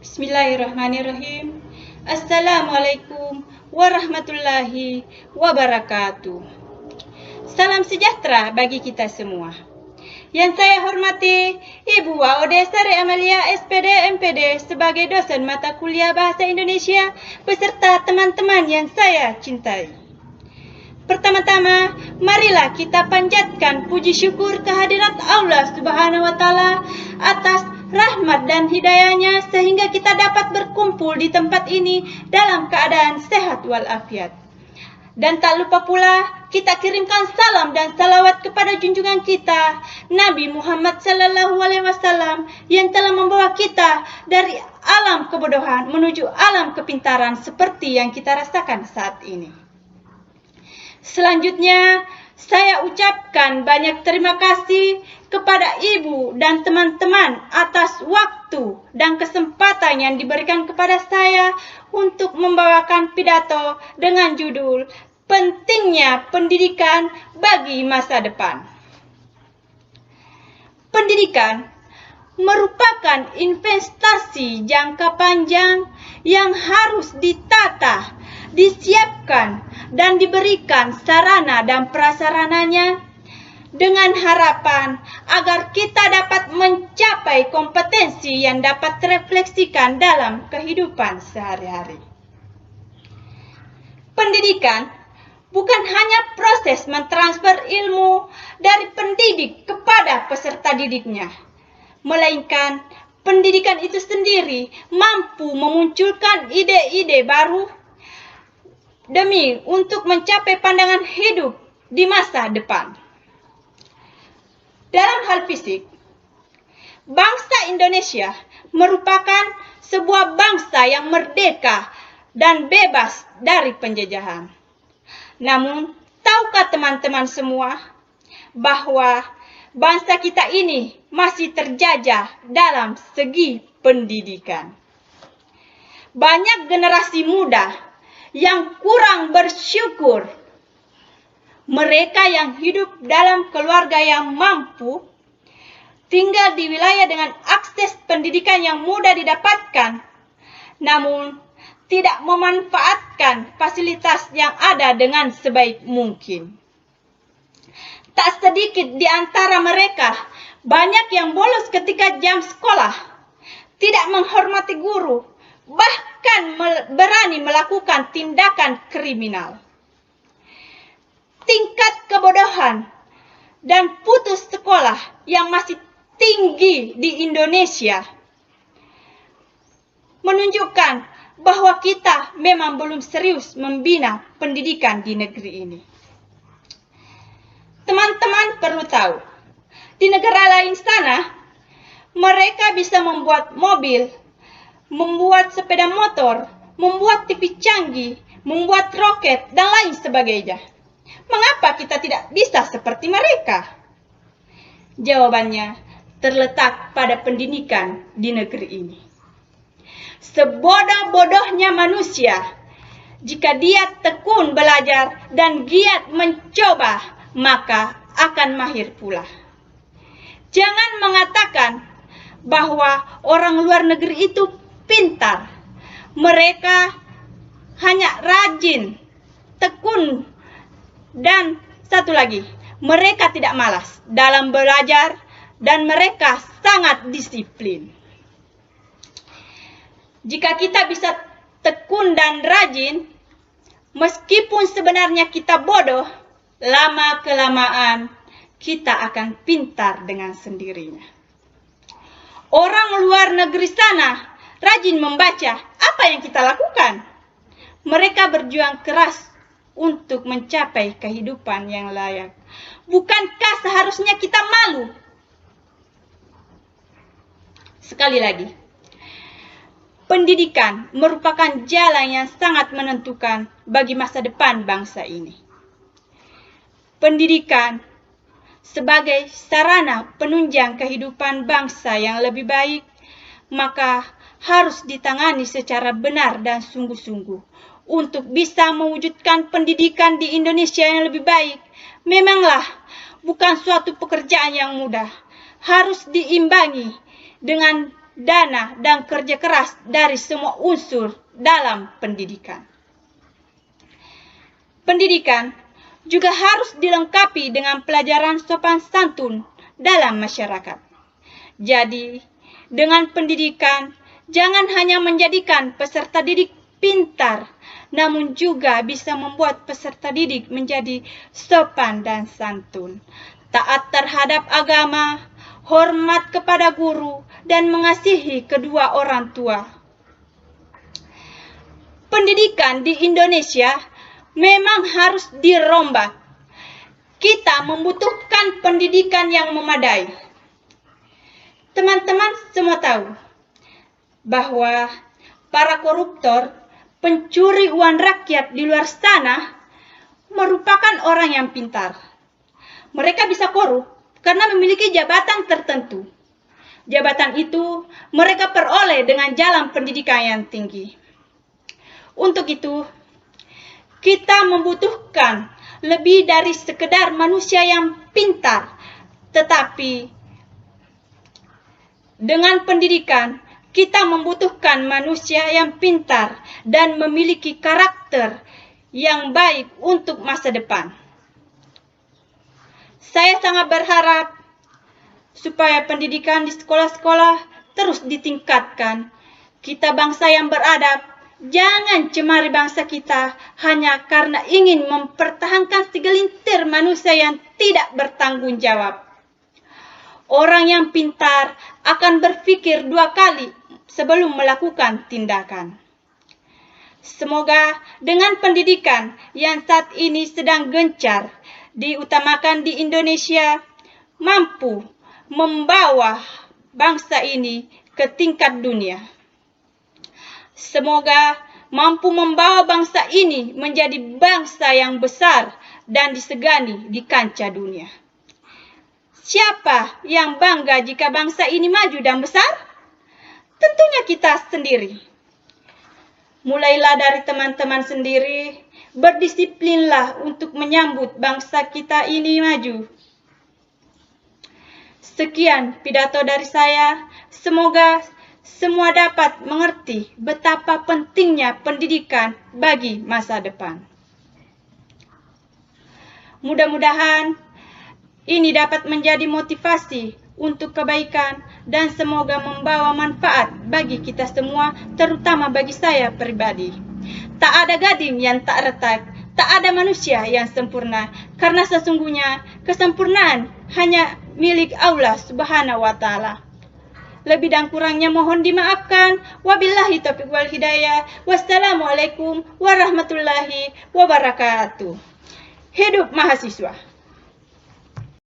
Bismillahirrahmanirrahim. Assalamualaikum warahmatullahi wabarakatuh. Salam sejahtera bagi kita semua. Yang saya hormati Ibu Waode Sari Amalia SPD MPD sebagai dosen mata kuliah Bahasa Indonesia beserta teman-teman yang saya cintai. Pertama-tama, marilah kita panjatkan puji syukur kehadirat Allah Subhanahu wa Ta'ala atas rahmat dan hidayahnya sehingga kita dapat berkumpul di tempat ini dalam keadaan sehat walafiat. Dan tak lupa pula kita kirimkan salam dan salawat kepada junjungan kita Nabi Muhammad SAW yang telah membawa kita dari alam kebodohan menuju alam kepintaran seperti yang kita rasakan saat ini. Selanjutnya, saya ucapkan banyak terima kasih kepada ibu dan teman-teman atas waktu dan kesempatan yang diberikan kepada saya untuk membawakan pidato dengan judul Pentingnya Pendidikan bagi Masa Depan. Pendidikan merupakan investasi jangka panjang yang harus ditata, disiapkan, dan diberikan sarana dan prasarananya dengan harapan agar kita dapat mencapai kompetensi yang dapat terefleksikan dalam kehidupan sehari-hari. Pendidikan bukan hanya proses mentransfer ilmu dari pendidik kepada peserta didiknya, melainkan pendidikan itu sendiri mampu memunculkan ide-ide baru demi untuk mencapai pandangan hidup di masa depan. Dalam hal fisik, bangsa Indonesia merupakan sebuah bangsa yang merdeka dan bebas dari penjajahan. Namun, tahukah teman-teman semua bahwa bangsa kita ini masih terjajah dalam segi pendidikan? Banyak generasi muda yang kurang bersyukur. Mereka yang hidup dalam keluarga yang mampu, tinggal di wilayah dengan akses pendidikan yang mudah didapatkan, namun tidak memanfaatkan fasilitas yang ada dengan sebaik mungkin. Tak sedikit di antara mereka, banyak yang bolos ketika jam sekolah, tidak menghormati guru, bahkan berani melakukan tindakan kriminal. Tingkat kebodohan dan putus sekolah yang masih tinggi di Indonesia menunjukkan bahwa kita memang belum serius membina pendidikan di negeri ini. Teman-teman perlu tahu, di negara lain sana, mereka bisa membuat mobil, membuat sepeda motor, membuat TV canggih, membuat roket, dan lain sebagainya. Mengapa kita tidak bisa seperti mereka? Jawabannya terletak pada pendidikan di negeri ini. Sebodoh-bodohnya manusia, jika dia tekun belajar dan giat mencoba, maka akan mahir pula. Jangan mengatakan bahwa orang luar negeri itu pintar. Mereka hanya rajin, tekun, dan satu lagi, mereka tidak malas dalam belajar dan mereka sangat disiplin. Jika kita bisa tekun dan rajin, meskipun sebenarnya kita bodoh, lama-kelamaan kita akan pintar dengan sendirinya. Orang luar negeri sana rajin membaca. Apa yang kita lakukan? Mereka berjuang keras untuk mencapai kehidupan yang layak. Bukankah seharusnya kita malu? Sekali lagi, pendidikan merupakan jalan yang sangat menentukan bagi masa depan bangsa ini. Pendidikan sebagai sarana penunjang kehidupan bangsa yang lebih baik, maka harus ditangani secara benar dan sungguh-sungguh untuk bisa mewujudkan pendidikan di Indonesia yang lebih baik. Memanglah bukan suatu pekerjaan yang mudah, harus diimbangi dengan dana, dan kerja keras dari semua unsur dalam pendidikan. Pendidikan juga harus dilengkapi dengan pelajaran sopan santun dalam masyarakat. Jadi, dengan pendidikan, jangan hanya menjadikan peserta didik pintar, namun juga bisa membuat peserta didik menjadi sopan dan santun, taat terhadap agama, hormat kepada guru, dan mengasihi kedua orang tua. Pendidikan di Indonesia memang harus dirombak. Kita membutuhkan pendidikan yang memadai. Teman-teman semua tahu bahwa para koruptor, pencuri uang rakyat di luar sana merupakan orang yang pintar. Mereka bisa korup karena memiliki jabatan tertentu. Jabatan itu mereka peroleh dengan jalan pendidikan yang tinggi. Untuk itu, kita membutuhkan lebih dari sekedar manusia yang pintar, tetapi dengan pendidikan kita membutuhkan manusia yang pintar dan memiliki karakter yang baik untuk masa depan. Saya sangat berharap supaya pendidikan di sekolah-sekolah terus ditingkatkan. Kita bangsa yang beradab, jangan cemari bangsa kita hanya karena ingin mempertahankan segelintir manusia yang tidak bertanggung jawab. Orang yang pintar akan berpikir 2 kali sebelum melakukan tindakan. Semoga dengan pendidikan yang saat ini sedang gencar diutamakan di Indonesia mampu membawa bangsa ini ke tingkat dunia. Semoga mampu membawa bangsa ini menjadi bangsa yang besar dan disegani di kancah dunia. Siapa yang bangga jika bangsa ini maju dan besar? Tentunya kita sendiri. Mulailah dari teman-teman sendiri, berdisiplinlah untuk menyambut bangsa kita ini maju. Sekian pidato dari saya, semoga semua dapat mengerti betapa pentingnya pendidikan bagi masa depan. Mudah-mudahan ini dapat menjadi motivasi untuk kebaikan dan semoga membawa manfaat bagi kita semua, terutama bagi saya pribadi. Tak ada gading yang tak retak, tak ada manusia yang sempurna, karena sesungguhnya kesempurnaan hanya milik Allah Subhanahu wa Ta'ala. Lebih dan kurangnya mohon dimaafkan. Wabillahi taufiq wal hidayah. Wassalamualaikum warahmatullahi wabarakatuh. Hidup mahasiswa.